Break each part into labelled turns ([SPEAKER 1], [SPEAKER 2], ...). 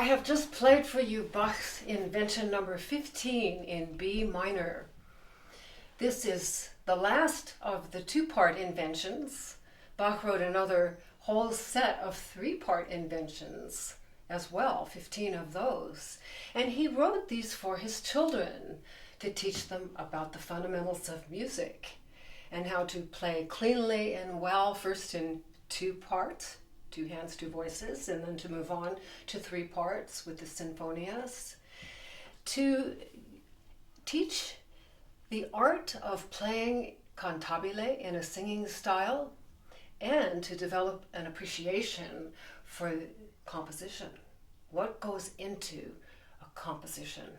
[SPEAKER 1] I have just played for you Bach's Invention number 15 in B minor. This is the last of the two-part inventions. Bach wrote another whole set of three-part inventions as well, 15 of those. And he wrote these for his children to teach them about the fundamentals of music and how to play cleanly and well, first in two parts, two hands, two voices, and then to move on to three parts with the sinfonias, to teach the art of playing cantabile in a singing style, and to develop an appreciation for composition. What goes into a composition?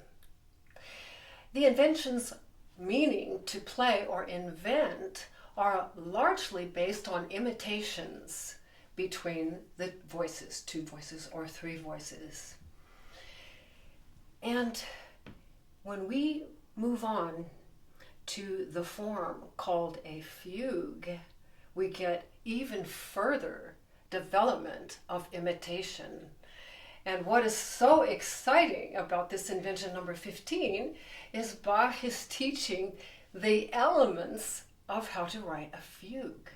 [SPEAKER 1] The inventions meaning to play or invent are largely based on imitations between the voices, two voices or three voices. And when we move on to the form called a fugue, we get even further development of imitation. And what is so exciting about this invention number 15 is Bach is teaching the elements of how to write a fugue.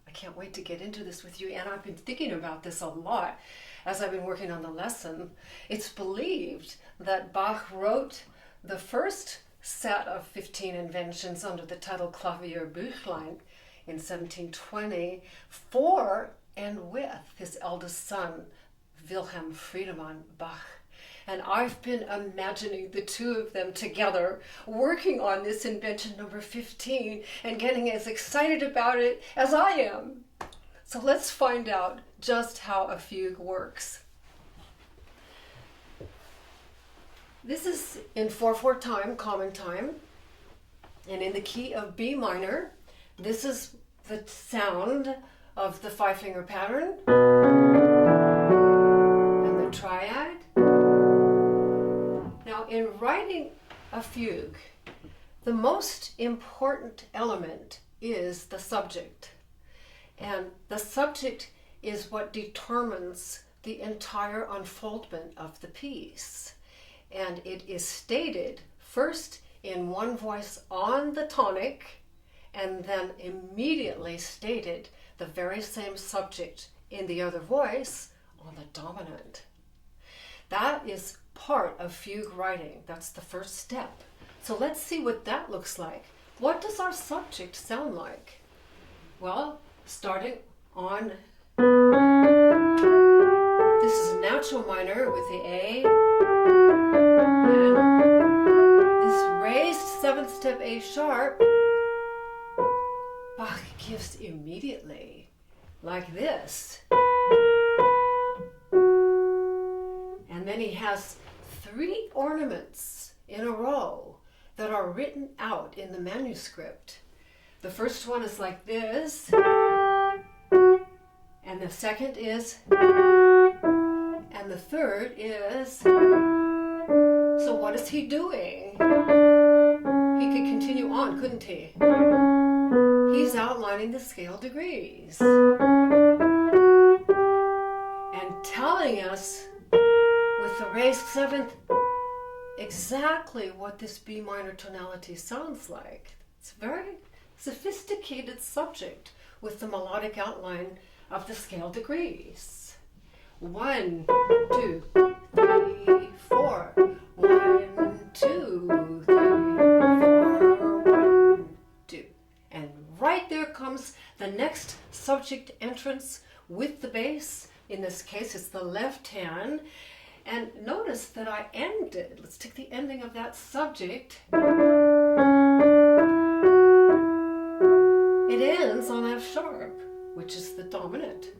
[SPEAKER 1] I can't wait to get into this with you, and I've been thinking about this a lot as I've been working on the lesson. It's believed that Bach wrote the first set of 15 inventions under the title Klavierbüchlein in 1720 for and with his eldest son, Wilhelm Friedemann Bach. And I've been imagining the two of them together working on this invention number 15 and getting as excited about it as I am. So let's find out just how a fugue works. This is in 4/4 time, common time, and in the key of B minor. This is the sound of the five-finger pattern and the triad. Now, in writing a fugue, the most important element is the subject. And the subject is what determines the entire unfoldment of the piece. And it is stated first in one voice on the tonic, and then immediately stated the very same subject in the other voice on the dominant. That is part of fugue writing. That's the first step. So let's see what that looks like. What does our subject sound like? Well, starting on, this is natural minor with the A, and this raised seventh step A sharp, Bach gives immediately, like this. And then he has three ornaments in a row that are written out in the manuscript. The first one is like this, and the second is, and the third is. So what is he doing? He could continue on, couldn't he? He's outlining the scale degrees and telling us with the raised seventh exactly what this B minor tonality sounds like. It's a very sophisticated subject with the melodic outline of the scale degrees. 1, 2, 3, 4. 1, 2, 3, 4. 1, 2. And right there comes the next subject entrance with the bass. In this case, it's the left hand. And notice that I ended. Let's take the ending of that subject. It ends on F sharp, which is the dominant.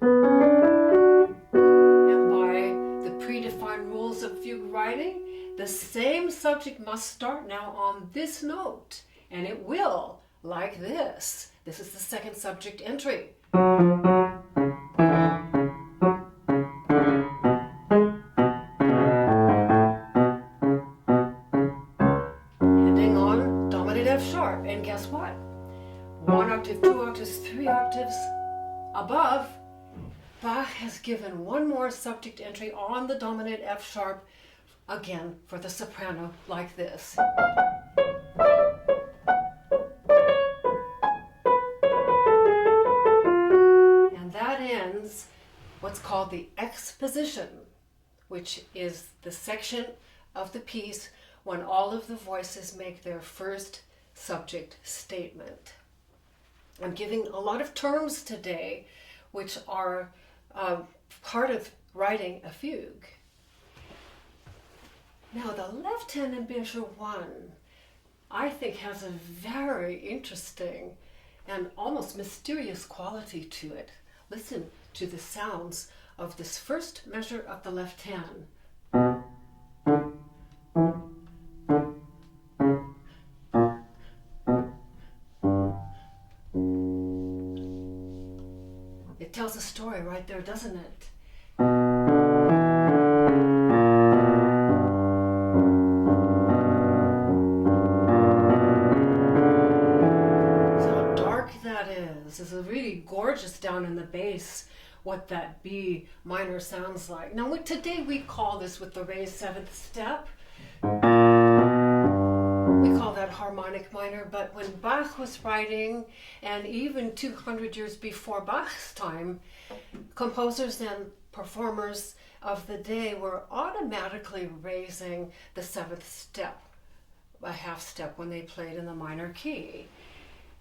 [SPEAKER 1] And by the predefined rules of fugue writing, the same subject must start now on this note. And it will, like this. This is the second subject entry. Ending on dominant F sharp. And guess what? 1 octave, 2 octaves, 3 octaves above, Bach has given one more subject entry on the dominant F sharp, again for the soprano, like this. And that ends what's called the exposition, which is the section of the piece when all of the voices make their first subject statement. I'm giving a lot of terms today which are part of writing a fugue. Now the left hand in measure 1, I think, has a very interesting and almost mysterious quality to it. Listen to the sounds of this first measure of the left hand. It tells a story right there, doesn't it? This is really gorgeous down in the bass, what that B minor sounds like. Now today we call this, with the raised 7th step, we call that harmonic minor, but when Bach was writing, and even 200 years before Bach's time, composers and performers of the day were automatically raising the 7th step, a half step, when they played in the minor key,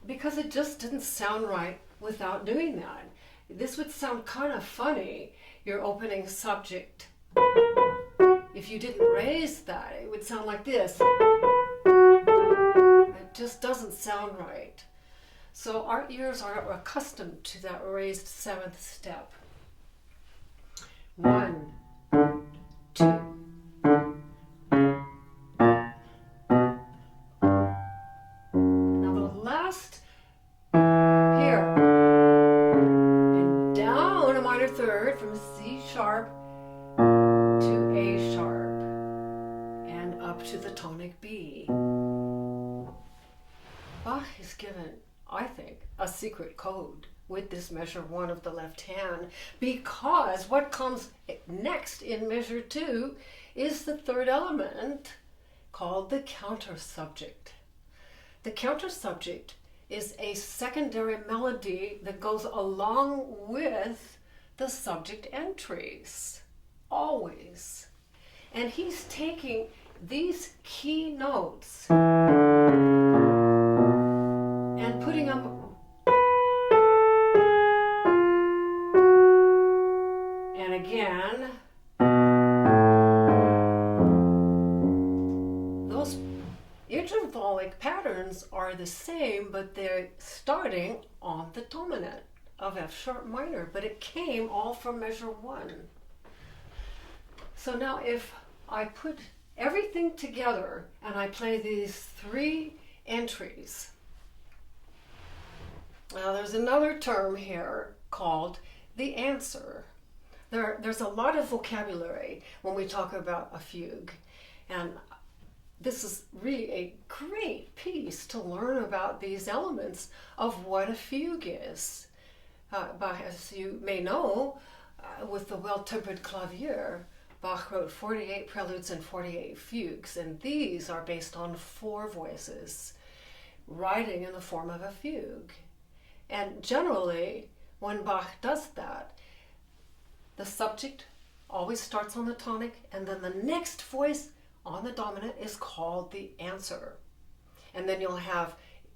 [SPEAKER 1] because it just didn't sound right without doing that. This would sound kind of funny, your opening subject. If you didn't raise that, it would sound like this. It just doesn't sound right. So our ears are accustomed to that raised 7th step. 1, 2. Third from C sharp to A sharp and up to the tonic B. Bach is given, I think, a secret code with this measure 1 of the left hand, because what comes next in measure 2 is the third element called the counter subject. The counter subject is a secondary melody that goes along with the subject entries, always. And he's taking these key notes and putting them and again. Those intervallic patterns are the same, but they're starting on the dominant of F sharp minor, but it came all from measure 1. So now if I put everything together and I play these 3 entries, now there's another term here called the answer. There's a lot of vocabulary when we talk about a fugue, and this is really a great piece to learn about these elements of what a fugue is. Bach, as you may know, with the Well-Tempered Clavier, Bach wrote 48 preludes and 48 fugues, and these are based on 4 voices, writing in the form of a fugue. And generally, when Bach does that, the subject always starts on the tonic, and then the next voice on the dominant is called the answer. And then you'll have,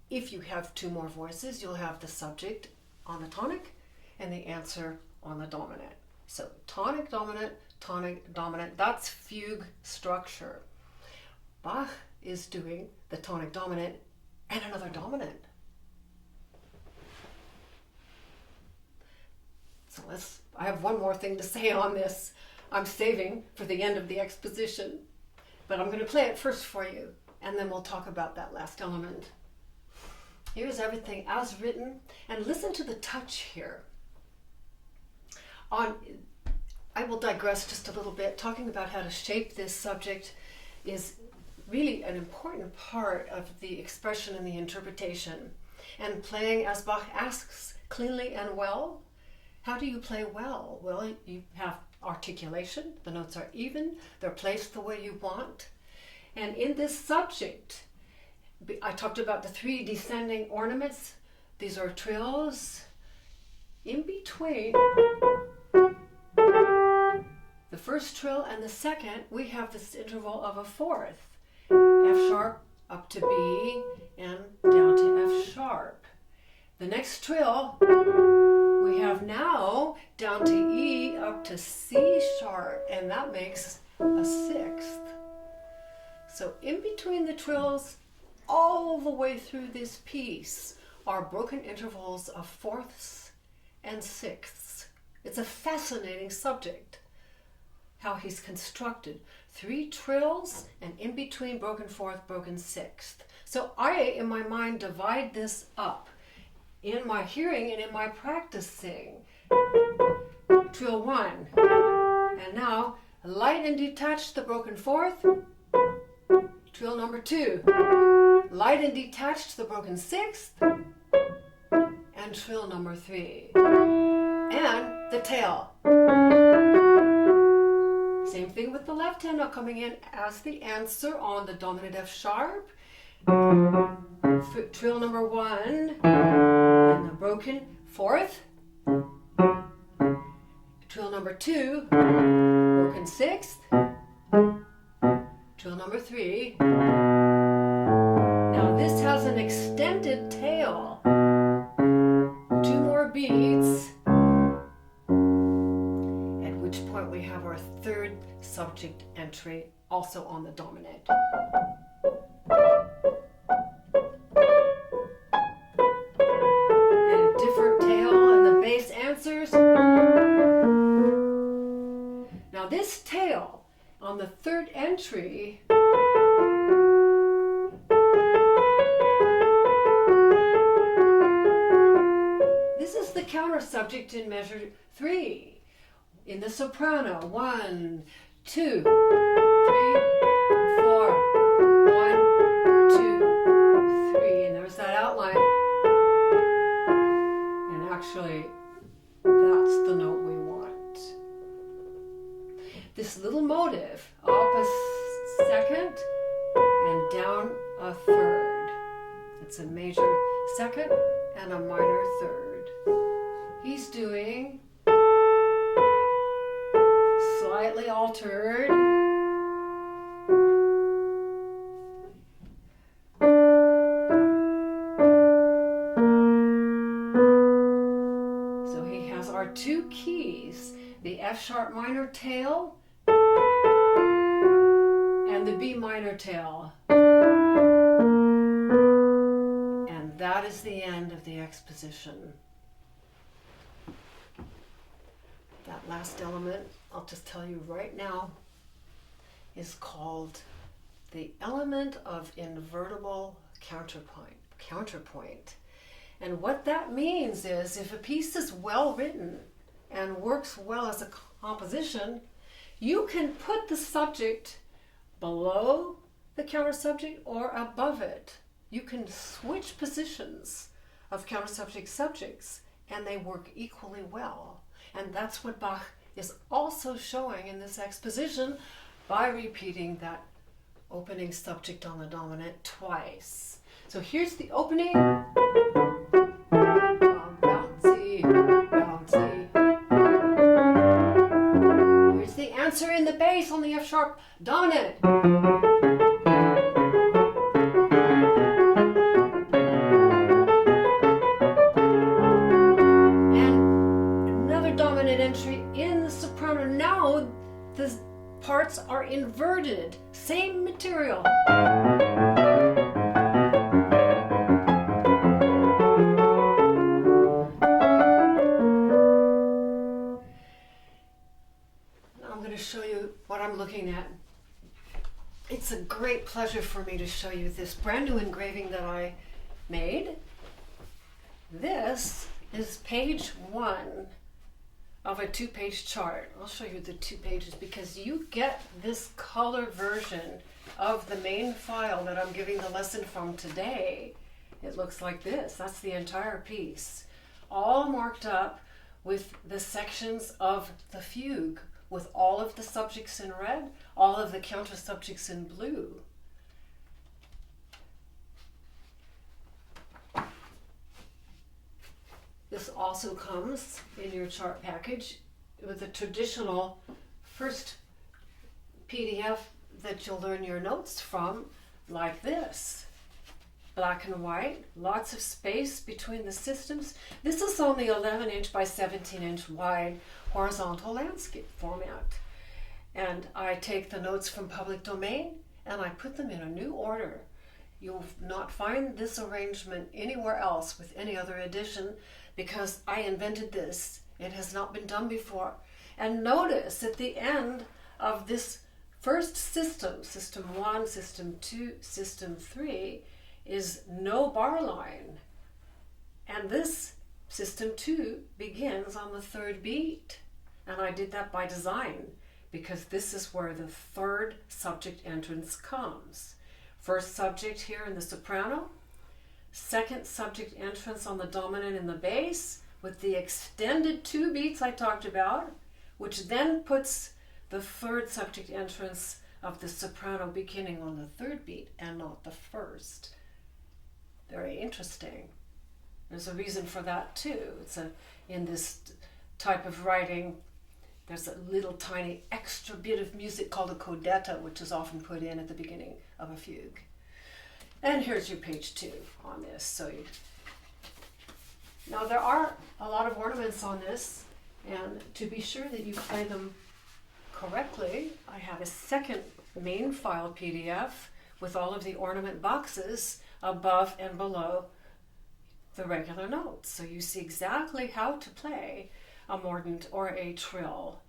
[SPEAKER 1] if you have 2 more voices, you'll have the subject on the tonic and the answer on the dominant. So tonic, dominant, that's fugue structure. Bach is doing the tonic dominant and another dominant. So I have one more thing to say on this. I'm saving for the end of the exposition, but I'm going to play it first for you, and then we'll talk about that last element. Here's everything as written, and listen to the touch here. I will digress just a little bit. Talking about how to shape this subject is really an important part of the expression and the interpretation. And playing as Bach asks, cleanly and well, How do you play well? Well, you have articulation, the notes are even, they're placed the way you want. And in this subject, I talked about the 3 descending ornaments. These are trills. In between the first trill and the second, we have this interval of a 4th. F sharp up to B and down to F sharp. The next trill, we have now down to E up to C sharp, and that makes a 6th. So in between the trills, all the way through this piece, are broken intervals of 4ths and 6ths. It's a fascinating subject, how he's constructed 3 trills and in between broken 4th, broken 6th. So I, in my mind, divide this up in my hearing and in my practicing. Trill 1, and now light and detach the broken 4th. Trill number 2, light and detach the broken 6th. And trill number 3. And the tail. Same thing with the left hand, now coming in as the answer on the dominant F sharp. Trill number 1 and the broken 4th. Trill number 2, broken 6th. Trill number 3. Now this has an extended tail. 2 more beats, at which point we have our 3rd subject entry also on the dominant. And a different tail and the bass answers. Now this tail on the 3rd entry the counter subject in measure 3. In the soprano, 1, 2, 3, 4, 1, 2, 3, and there's that outline. And actually, that's the note we want. This little motive, up a 2nd and down a 3rd. It's a major 2nd and a minor 3rd. He's doing slightly altered. So he has our 2 keys, the F sharp minor tail and the B minor tail. And that is the end of the exposition. That last element, I'll just tell you right now, is called the element of invertible counterpoint. And what that means is if a piece is well written and works well as a composition, you can put the subject below the counter subject or above it. You can switch positions of counter subjects and they work equally well. And that's what Bach is also showing in this exposition by repeating that opening subject on the dominant twice. So here's the opening. Bouncy, bouncy. Here's the answer in the bass on the F sharp dominant. Entry in the soprano. Now the parts are inverted, same material. Now I'm going to show you what I'm looking at. It's a great pleasure for me to show you this brand new engraving that I made. This is page 1 of a 2-page chart. I'll show you the 2 pages because you get this color version of the main file that I'm giving the lesson from today. It looks like this. That's the entire piece. All marked up with the sections of the fugue, with all of the subjects in red, all of the counter subjects in blue. This also comes in your chart package with a traditional first PDF that you'll learn your notes from, like this. Black and white, lots of space between the systems. This is on the 11-inch by 17-inch wide horizontal landscape format. And I take the notes from public domain and I put them in a new order. You'll not find this arrangement anywhere else with any other edition because I invented this. It has not been done before. And notice at the end of this first system, system 1, system 2, system 3, is no bar line. And this system 2 begins on the third beat. And I did that by design because this is where the third subject entrance comes. First subject here in the soprano, second subject entrance on the dominant in the bass with the extended 2 beats I talked about, which then puts the third subject entrance of the soprano beginning on the third beat and not the first. Very interesting. There's a reason for that too. In this type of writing, there's a little tiny extra bit of music called a coda, which is often put in at the beginning of a fugue. And here's your page 2 on this. Now there are a lot of ornaments on this, and to be sure that you play them correctly, I have a second main file PDF with all of the ornament boxes above and below the regular notes. So you see exactly how to play a mordant or a trill.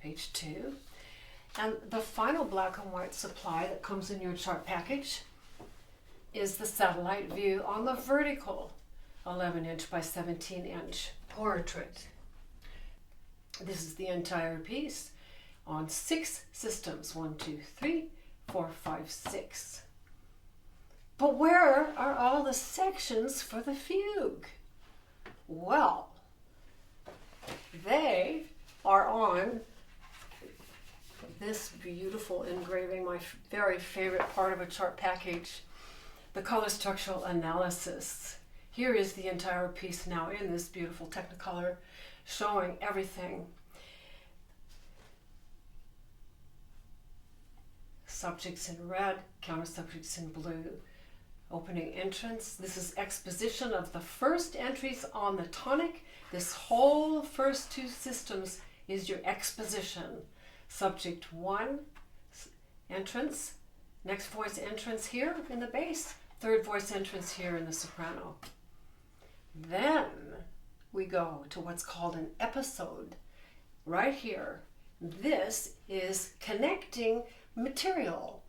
[SPEAKER 1] Page 2. And the final black and white supply that comes in your chart package is the satellite view on the vertical 11-inch by 17-inch portrait. This is the entire piece on 6 systems, 1, 2, 3, 4, 5, 6. But where are all the sections for the fugue? Well, they are on this beautiful engraving, my very favorite part of a chart package, the color structural analysis. Here is the entire piece now in this beautiful Technicolor, showing everything. Subjects in red, counter subjects in blue. Opening entrance. This is exposition of the first entries on the tonic. This whole first 2 systems is your exposition. Subject 1 entrance, next voice entrance here in the bass, third voice entrance here in the soprano. Then we go to what's called an episode right here. This is connecting material.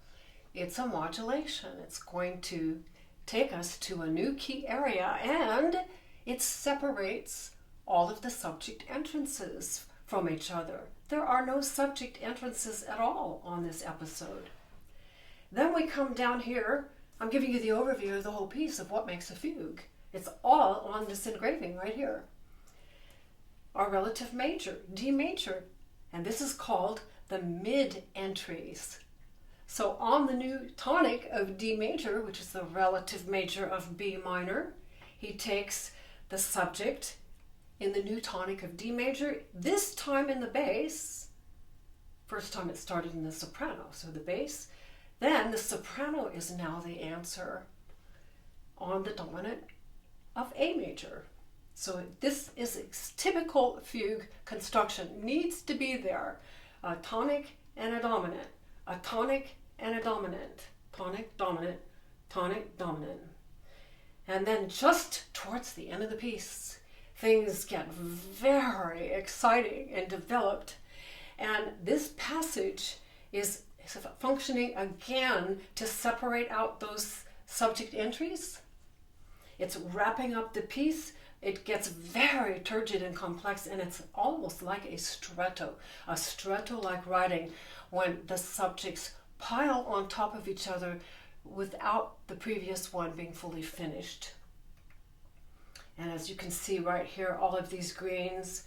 [SPEAKER 1] It's a modulation. It's going to take us to a new key area, and it separates all of the subject entrances from each other. There are no subject entrances at all on this episode. Then we come down here. I'm giving you the overview of the whole piece of what makes a fugue. It's all on this engraving right here. Our relative major, D major, and this is called the mid entries. So on the new tonic of D major, which is the relative major of B minor, he takes the subject in the new tonic of D major, this time in the bass. First time it started in the soprano, so the bass. Then the soprano is now the answer on the dominant of A major. So this is a typical fugue construction. Needs to be there. A tonic and a dominant. A tonic and a dominant. Tonic, dominant, tonic, dominant. And then just towards the end of the piece, things get very exciting and developed. And this passage is functioning again to separate out those subject entries. It's wrapping up the piece. It gets very turgid and complex, and it's almost like a Stretto-like writing when the subjects pile on top of each other without the previous one being fully finished. And as you can see right here, all of these greens,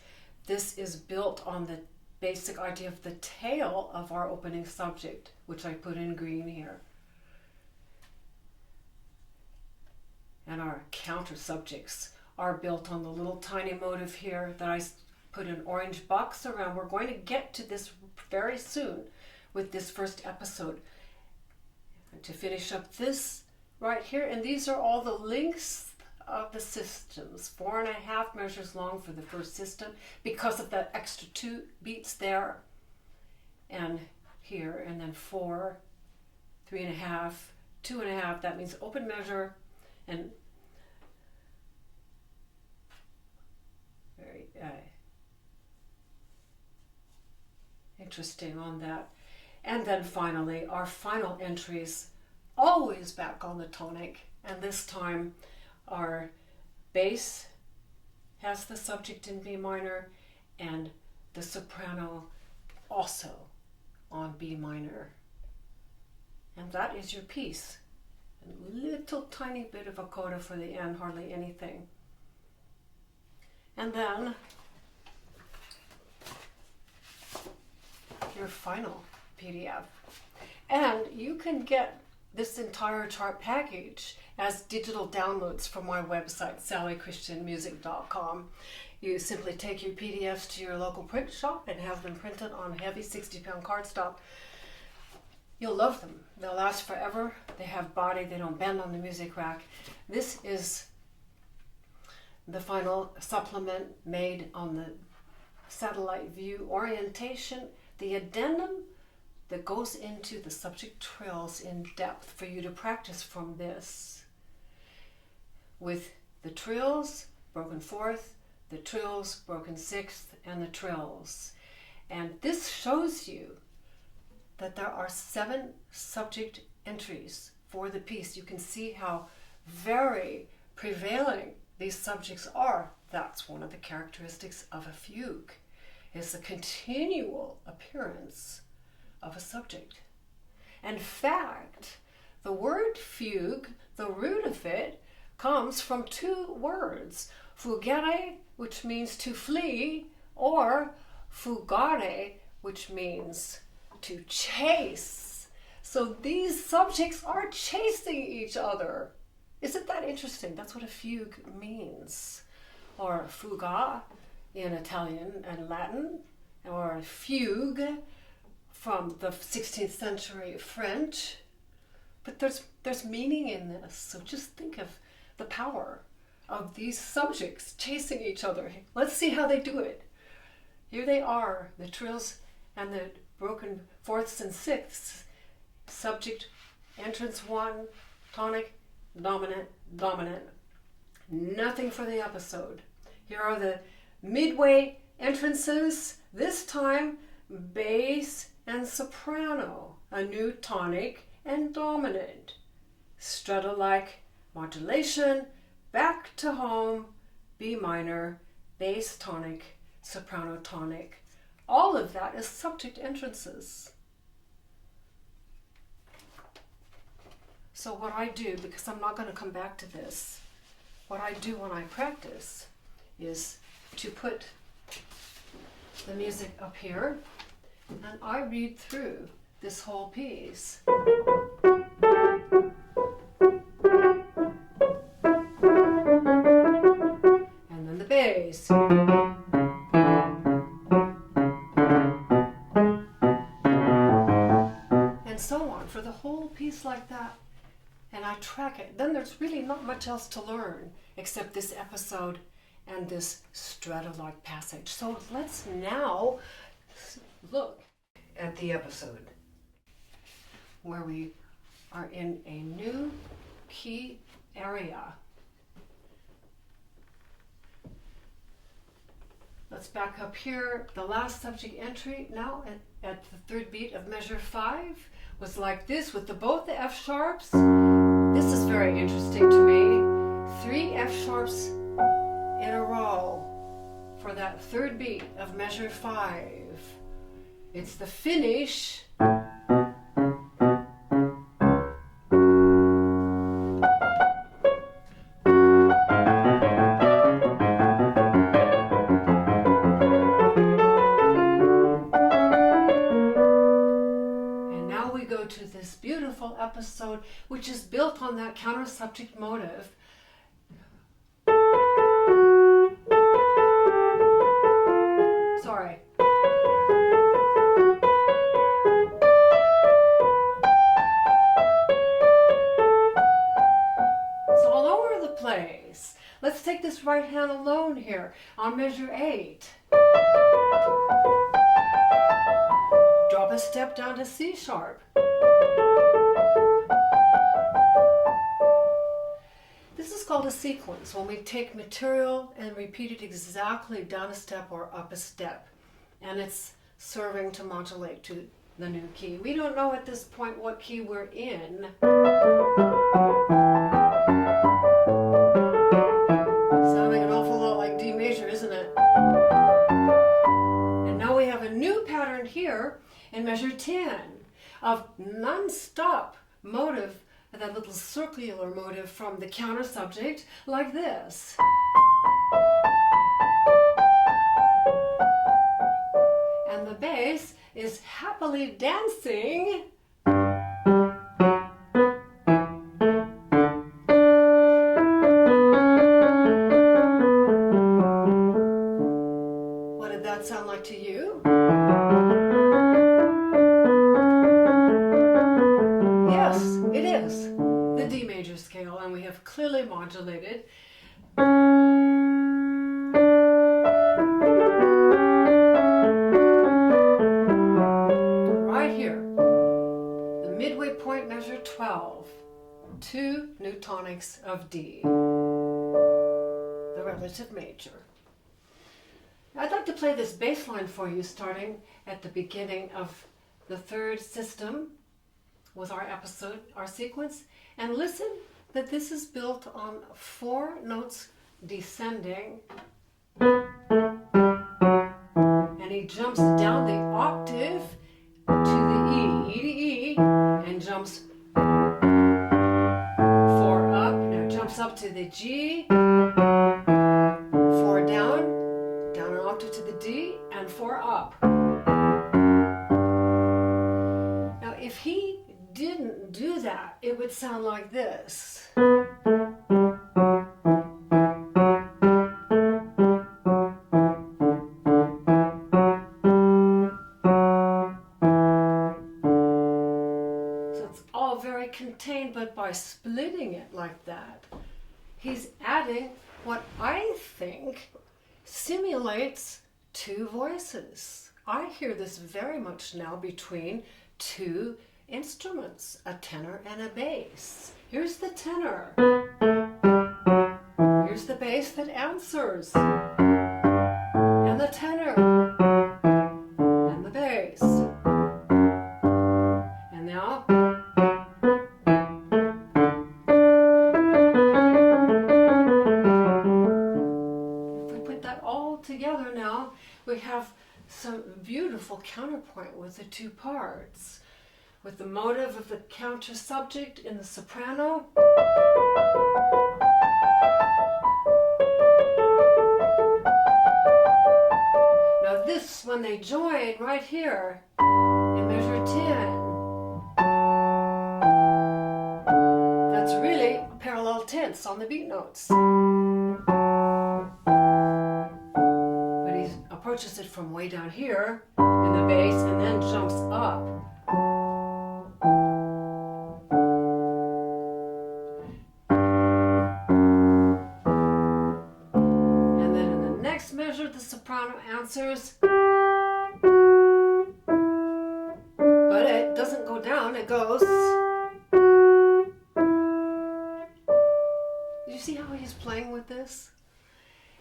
[SPEAKER 1] this is built on the basic idea of the tail of our opening subject, which I put in green here. And our counter subjects are built on the little tiny motive here that I put an orange box around. We're going to get to this very soon with this first episode. And to finish up this right here, and these are all the links of the systems, 4.5 measures long for the first system because of that extra 2 beats there and here, and then 4, 3.5, 2.5. That means open measure, and very interesting on that. And then finally, our final entries, always back on the tonic, and this time our bass has the subject in B minor and the soprano also on B minor. And that is your piece. A little tiny bit of a coda for the end, hardly anything. And then your final PDF. And you can get this entire chart package as digital downloads from my website, sallychristianmusic.com. You simply take your PDFs to your local print shop and have them printed on heavy 60-pound cardstock. You'll love them. They'll last forever. They have body. They don't bend on the music rack. This is the final supplement made on the satellite view orientation. The addendum that goes into the subject trills in depth for you to practice from this, with the trills, broken fourth, the trills, broken sixth, and the trills. And this shows you that there are 7 subject entries for the piece. You can see how very prevailing these subjects are. That's one of the characteristics of a fugue, is the continual appearance of a subject. In fact, the word fugue, the root of it, comes from 2 words, fugere, which means to flee, or fugare, which means to chase. So these subjects are chasing each other. Isn't that interesting? That's what a fugue means. Or fuga in Italian and Latin, or fugue from the 16th century French. But there's meaning in this. So just think of the power of these subjects chasing each other. Let's see how they do it. Here they are, the trills and the broken fourths and sixths. Subject, entrance 1, tonic, dominant, dominant. Nothing for the episode. Here are the midway entrances, this time bass and soprano, a new tonic and dominant. Stretto-like modulation, back to home, B minor, bass tonic, soprano tonic. All of that is subject entrances. So what I do, because I'm not going to come back to this, what I do when I practice is to put the music up here, and I read through this whole piece. And then the bass. And so on, for the whole piece like that. And I track it. Then there's really not much else to learn except this episode and this Stretto-like passage. So let's now look at the episode where we are in a new key area. Let's back up here. The last subject entry now at the 3rd beat of measure 5 was like this with both the F sharps. This is very interesting to me. 3 F sharps in a row for that 3rd beat of measure 5. It's the finish. episode which is built on that counter-subject motive. Sorry. It's all over the place. Let's take this right hand alone here on measure 8. Drop a step down to C sharp. This is called a sequence, when we take material and repeat it exactly down a step or up a step. And it's serving to modulate to the new key. We don't know at this point what key we're in. Sounding an awful lot like D major, isn't it? And now we have a new pattern here in measure 10 of non-stop motive, that little circular motive from the counter subject, like this. And the bass is happily dancing. What did that sound like to you? Yes, it is the D major scale, and we have clearly modulated. Right here, the midway point, measure 12, 2 new tonics of D, the relative major. I'd like to play this bass line for you starting at the beginning of the third system with our episode, our sequence, and listen that this is built on 4 notes descending, and he jumps down the octave to the E to E, and jumps 4 up, now jumps up to the G, 4 down an octave to the D, and 4 up. Now if he didn't do that, it would sound like this. So it's all very contained, but by splitting it like that, he's adding what I think simulates 2 voices. I hear this very much now between 2 instruments, a tenor and a bass. Here's the tenor. Here's the bass that answers. And the tenor. And the bass. And now, if we put that all together now, we have some beautiful counterpoint with the 2 parts. With the motive of the counter subject in the soprano. Now this, when they join right here in measure 10, that's really a parallel tense on the beat notes. But he approaches it from way down here in the bass and then jumps up. The soprano answers, but it doesn't go down, it goes. Did you see how he's playing with this?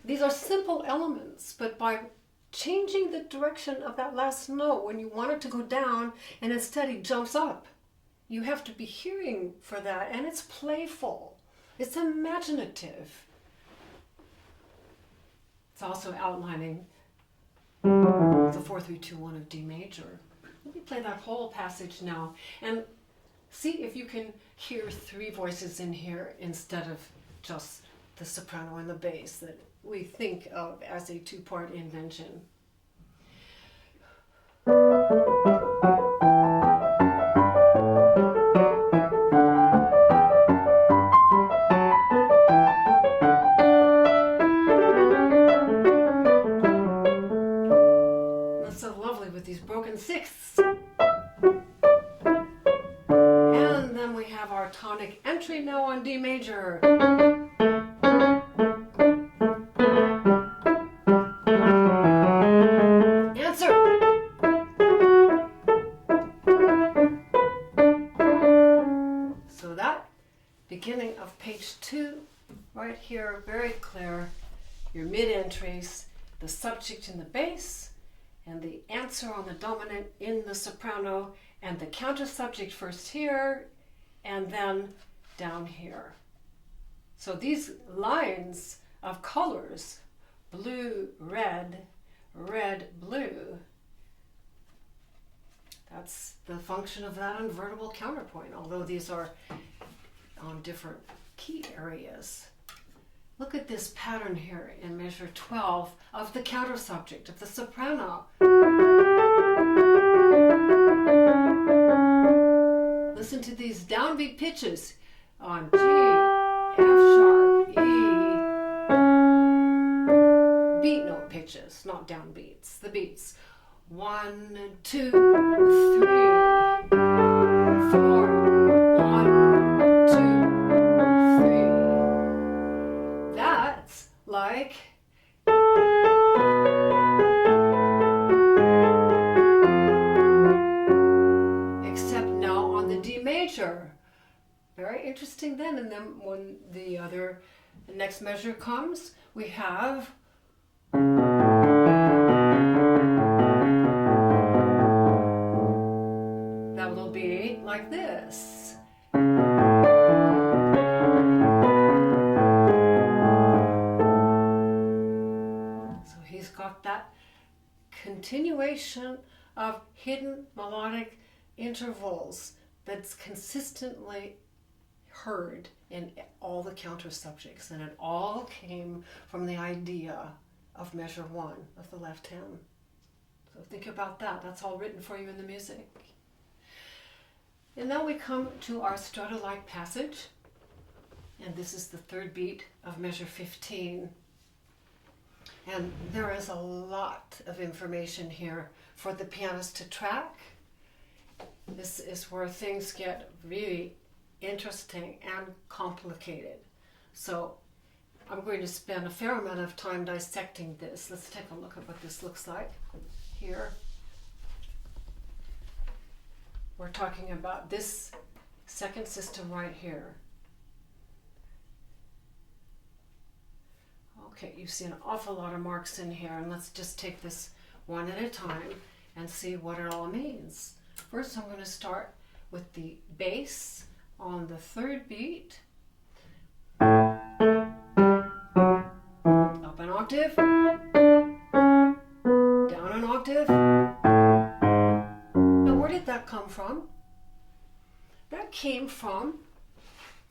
[SPEAKER 1] These are simple elements, but by changing the direction of that last note when you want it to go down and instead he jumps up, you have to be hearing for that, and it's playful, it's imaginative. It's also outlining the 4-3-2-1 of D major. Let me play that whole passage now and see if you can hear 3 voices in here instead of just the soprano and the bass that we think of as a 2-part invention. your mid entries, the subject in the bass, and the answer on the dominant in the soprano, and the counter subject first here, and then down here. So these lines of colors, blue, red, red, blue, that's the function of that invertible counterpoint, although these are on different key areas. Look at this pattern here in measure 12 of the counter subject, of the soprano. Listen to these downbeat pitches on G, F sharp, E. Beat note pitches, not downbeats, the beats. 1, 2, 3, 4. 1, 2, 3. That's like except now on the D major. Very interesting then. And then when the next measure comes, we have that will be like this. So he's got that continuation of hidden melodic intervals that's consistently heard in all the counter subjects, and it all came from the idea of measure 1 of the left hand. So think about that. That's all written for you in the music. And now we come to our Stretto-like passage, and this is the third beat of measure 15. And there is a lot of information here for the pianist to track. This is where things get really interesting and complicated. So I'm going to spend a fair amount of time dissecting this. Let's take a look at what this looks like here. We're talking about this second system right here. Okay, you see an awful lot of marks in here, and let's just take this one at a time and see what it all means. First, I'm going to start with the bass on the third beat. Up an octave, down an octave. Now, where did that come from? That came from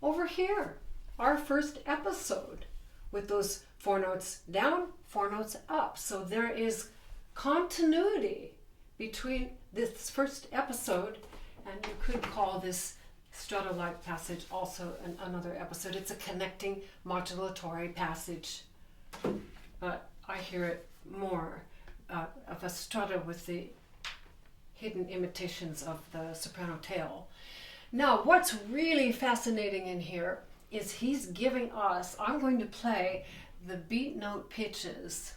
[SPEAKER 1] over here, our first episode, with those 4 notes down, 4 notes up. So there is continuity between this first episode, and you could call this Stretto-like passage also another episode. It's a connecting modulatory passage, but I hear it more of a stretto with the hidden imitations of the soprano tail. Now, what's really fascinating in here is he's giving us, I'm going to play the beat note pitches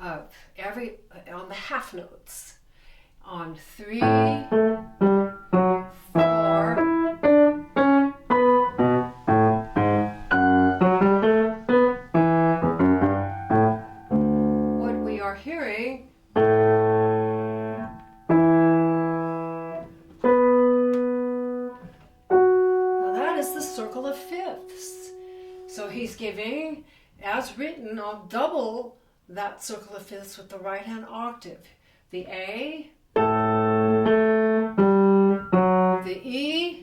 [SPEAKER 1] of on the half notes, on 3, 4, what we are hearing now, that is the circle of fifths. So he's giving, as written, I'll double that circle of fifths with the right hand octave. The A, the E,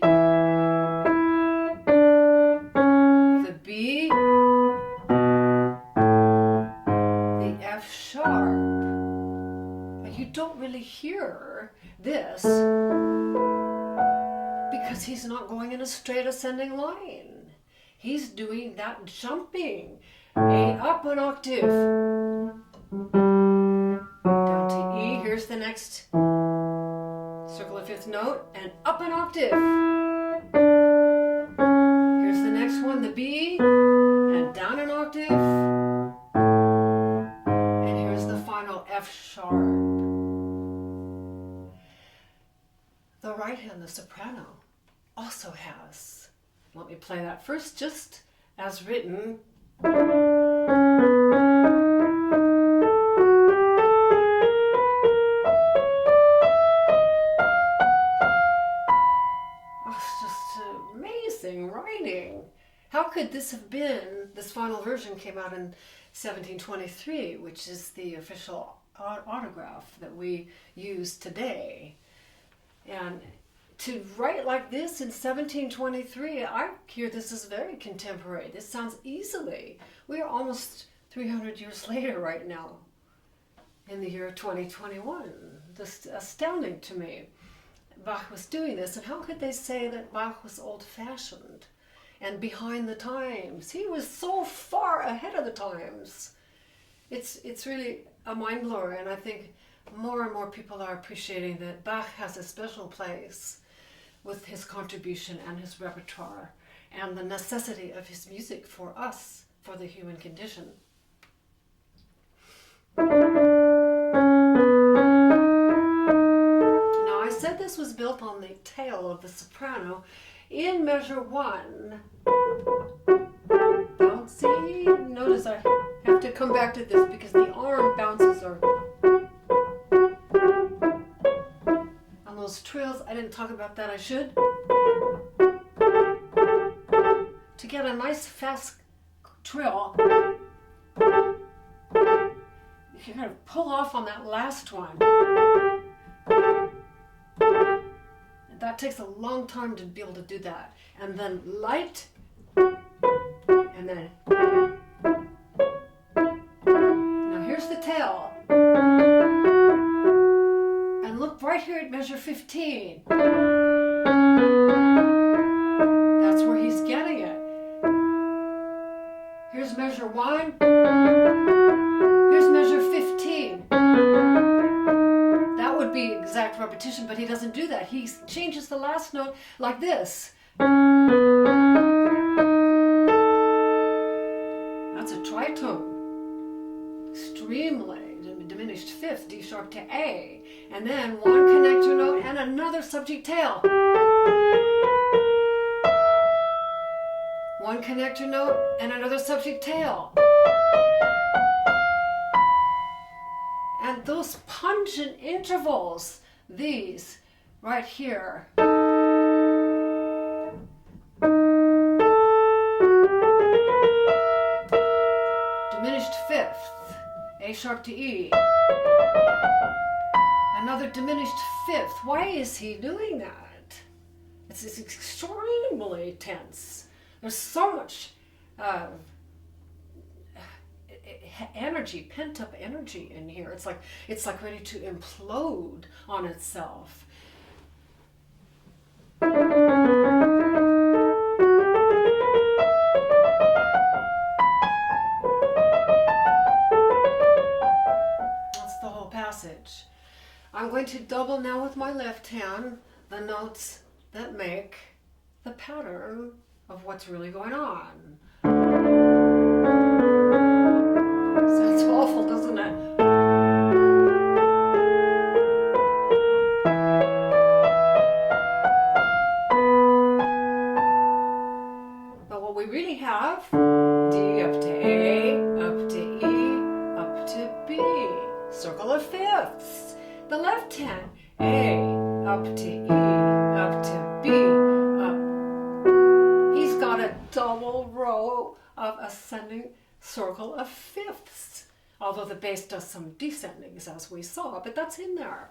[SPEAKER 1] the B, the F sharp. But you don't really hear this because he's not going in a straight ascending line. He's doing that jumping. A up an octave, down to E. Here's the next circle of fifth note, and up an octave. Here's the next one, the B, and down an octave. And here's the final F sharp. The right hand, the soprano, also has. Let me play that first, just as written. original version came out in 1723, which is the official autograph that we use today. And to write like this in 1723, I hear this is very contemporary. This sounds easily. We are almost 300 years later right now, in the year 2021. This is astounding to me. Bach was doing this, and how could they say that Bach was old-fashioned and behind the times? He was so far ahead of the times. It's really a mind blower, and I think more and more people are appreciating that Bach has a special place with his contribution and his repertoire and the necessity of his music for us, for the human condition. Now, I said this was built on the tail of the soprano in measure 1. Bouncy. Notice I have to come back to this because the arm bounces are on those trills. I didn't talk about that. I should. To get a nice fast trill, you kind of pull off on that last one. And that takes a long time to be able to do that. And then light, and then. Now here's the tail. And look right here at measure 15. That's where he's getting it. Here's measure 1. Here's measure 15. That would be exact repetition, but he doesn't do that. He changes the last note like this. That's a tritone. Extremely diminished fifth, D sharp to A. And then one connector note and another subject tail. One connector note and another subject tail. And those pungent intervals, these right here. Diminished fifth, A sharp to E. Another diminished fifth. Why is he doing that? It's extremely tense. There's so much energy, pent-up energy in here. It's like ready to implode on itself. That's the whole passage. I'm going to double now with my left hand the notes that make the pattern of what's really going on. Sounds awful, doesn't it? But what we really have, D up to A, up to E, up to B, circle of fifths. The left hand, A, up to E, up to B, up. He's got a double row of ascending circle of fifths, although the bass does some descendings as we saw, but that's in there.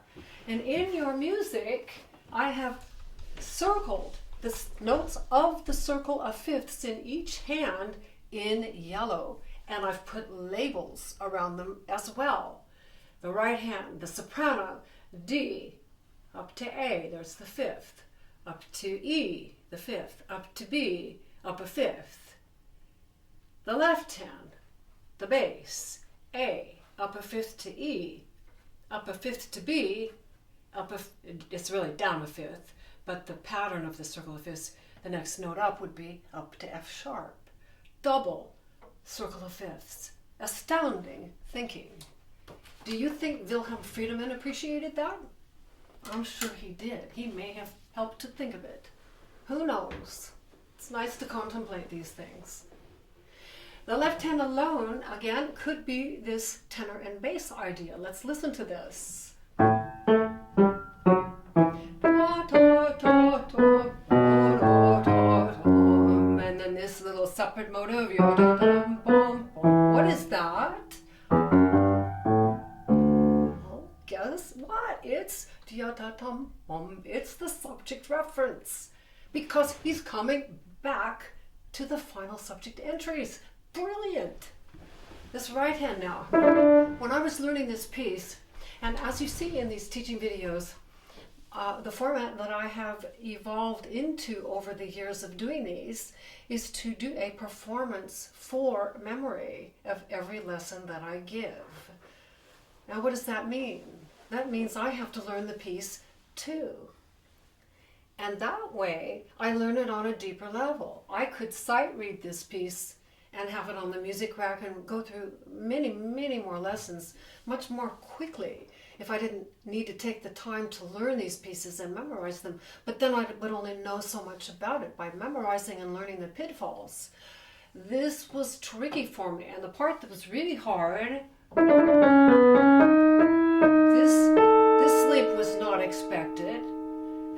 [SPEAKER 1] And in your music, I have circled the notes of the circle of fifths in each hand in yellow, and I've put labels around them as well. The right hand, the soprano, D, up to A, there's the fifth, up to E, the fifth, up to B, up a fifth. The left hand, the bass, A, up a fifth to E, up a fifth to B, it's really down a fifth, but the pattern of the circle of fifths, the next note up would be up to F sharp. Double circle of fifths. Astounding thinking. Do you think Wilhelm Friedemann appreciated that? I'm sure he did. He may have helped to think of it. Who knows? It's nice to contemplate these things. The left hand alone, again, could be this tenor and bass idea. Let's listen to this. And then this little separate motive. is that? Well, guess what? It's it's the subject reference, because he's coming back to the final subject entries. Brilliant. This right hand now. When I was learning this piece, and as you see in these teaching videos, the format that I have evolved into over the years of doing these is to do a performance for memory of every lesson that I give. Now, what does that mean? That means I have to learn the piece too. And that way, I learn it on a deeper level. I could sight read this piece and have it on the music rack and go through many, many more lessons much more quickly if I didn't need to take the time to learn these pieces and memorize them. But then I would only know so much about it by memorizing and learning the pitfalls. This was tricky for me, and the part that was really hard, this sleep was not expected,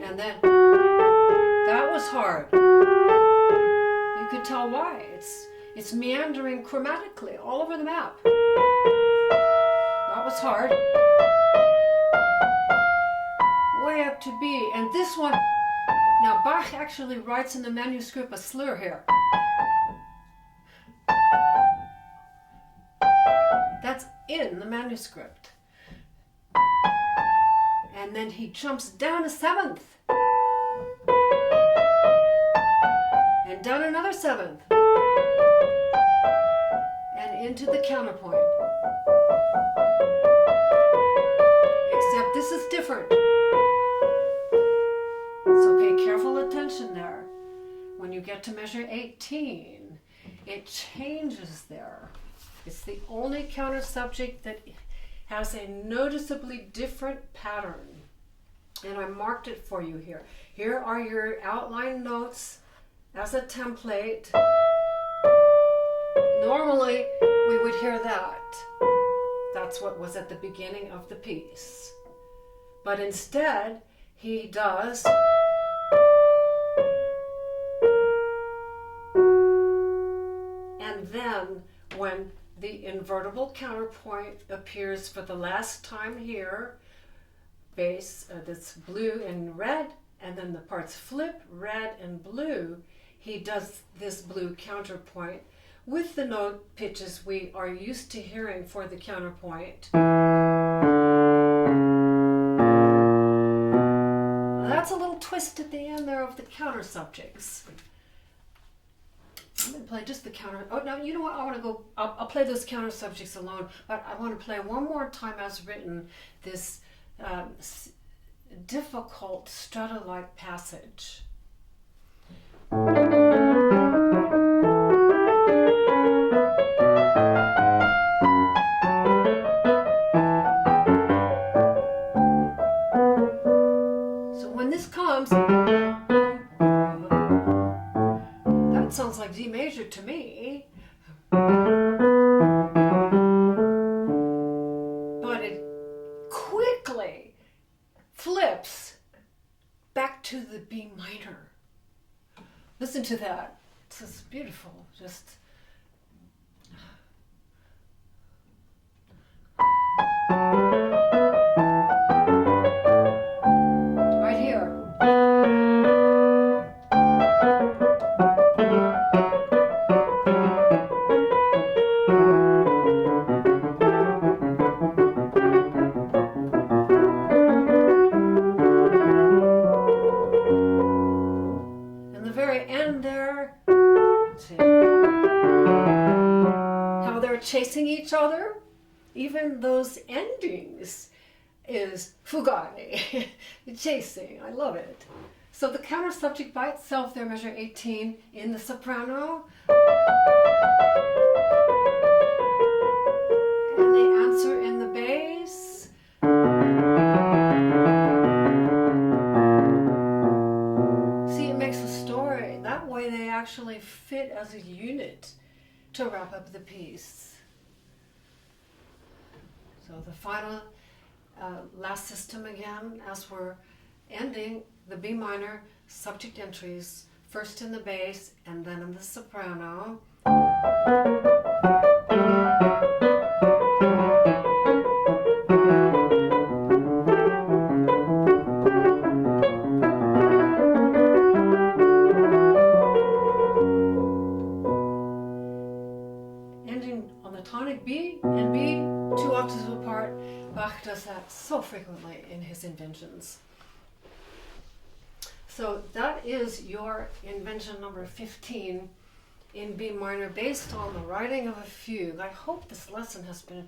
[SPEAKER 1] and then that was hard. You could tell why. It's meandering chromatically all over the map. That was hard. Way up to B, and this one, now Bach actually writes in the manuscript a slur here. That's in the manuscript. And then he jumps down a seventh. And down another seventh. And into the counterpoint. Except this is different. So pay careful attention there. When you get to measure 18, it changes there. It's the only counter subject that has a noticeably different pattern. And I marked it for you here. Here are your outline notes as a template. Normally, we would hear that. That's what was at the beginning of the piece. But instead, he does and then when the invertible counterpoint appears for the last time here, bass that's blue and red, and then the parts flip, red and blue, he does this blue counterpoint with the note pitches we are used to hearing for the counterpoint. That's a little twist at the end there of the counter subjects. I'm going to play just the counter. Oh, no, you know what? I want to go. I'll play those counter subjects alone, but I want to play one more time as written this difficult Stretto-like passage. So when this comes, that sounds like D major to me. But it quickly flips back to the B minor. Listen to that. It's just beautiful. Just right here. And the very end there, see how they're chasing each other? Even those endings is fugare, chasing. I love it. So the counter subject by itself, there, measure 18 in the soprano. And the answer in the bass. See, it makes a story. That way they actually fit as a unit to wrap up the piece. So the final last system again, as we're ending the B minor subject entries, first in the bass and then in the soprano. on the tonic B and B, 2 octaves apart. Bach does that so frequently in his inventions. So that is your invention number 15 in B minor based on the writing of a fugue. I hope this lesson has been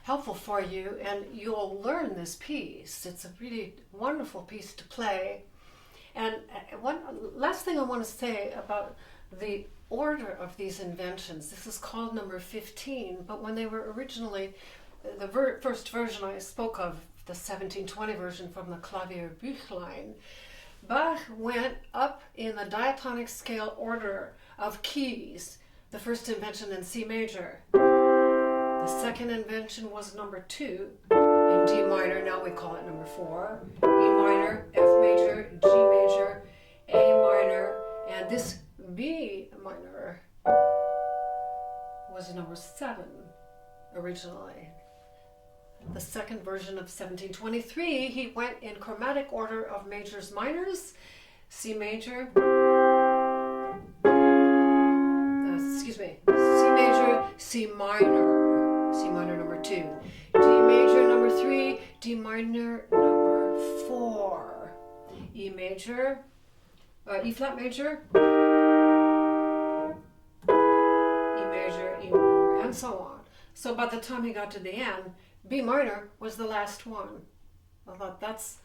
[SPEAKER 1] helpful for you and you'll learn this piece. It's a really wonderful piece to play. And one last thing I want to say about the order of these inventions. This is called number 15, but when they were originally, the first version I spoke of, the 1720 version from the Klavierbüchlein, Bach went up in the diatonic scale order of keys. The first invention in C major. The second invention was number 2 in D minor, now we call it number 4. E minor, F major, G major, A minor, and this B minor was number 7 originally. The second version of 1723, he went in chromatic order of majors minors, C major, C major, C minor number 2, D major number 3, D minor number 4, E major, E flat major, E major, E minor, and so on. So by the time he got to the end, B minor was the last one. I thought that's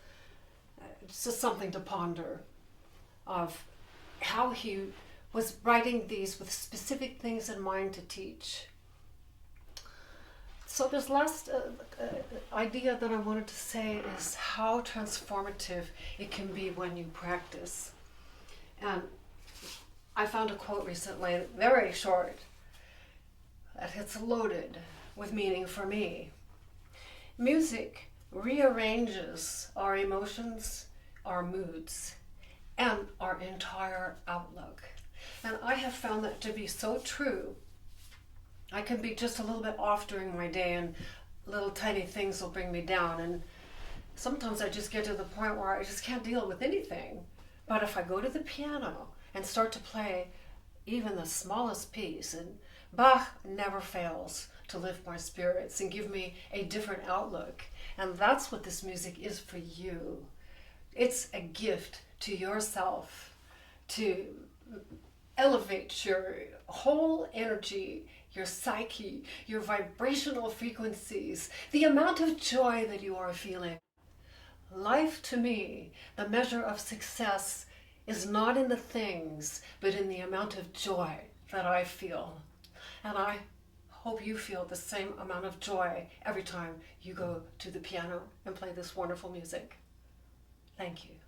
[SPEAKER 1] just something to ponder of how he was writing these with specific things in mind to teach. So this last idea that I wanted to say is how transformative it can be when you practice. And I found a quote recently, very short, that it's loaded with meaning for me. Music rearranges our emotions, our moods, and our entire outlook. And I have found that to be so true. I can be just a little bit off during my day and little tiny things will bring me down. And sometimes I just get to the point where I just can't deal with anything. But if I go to the piano and start to play even the smallest piece, and Bach never fails to lift my spirits and give me a different outlook. And that's what this music is for you. It's a gift to yourself to elevate your whole energy, your psyche, your vibrational frequencies, the amount of joy that you are feeling. Life, to me, the measure of success is not in the things, but in the amount of joy that I feel. And I hope you feel the same amount of joy every time you go to the piano and play this wonderful music. Thank you.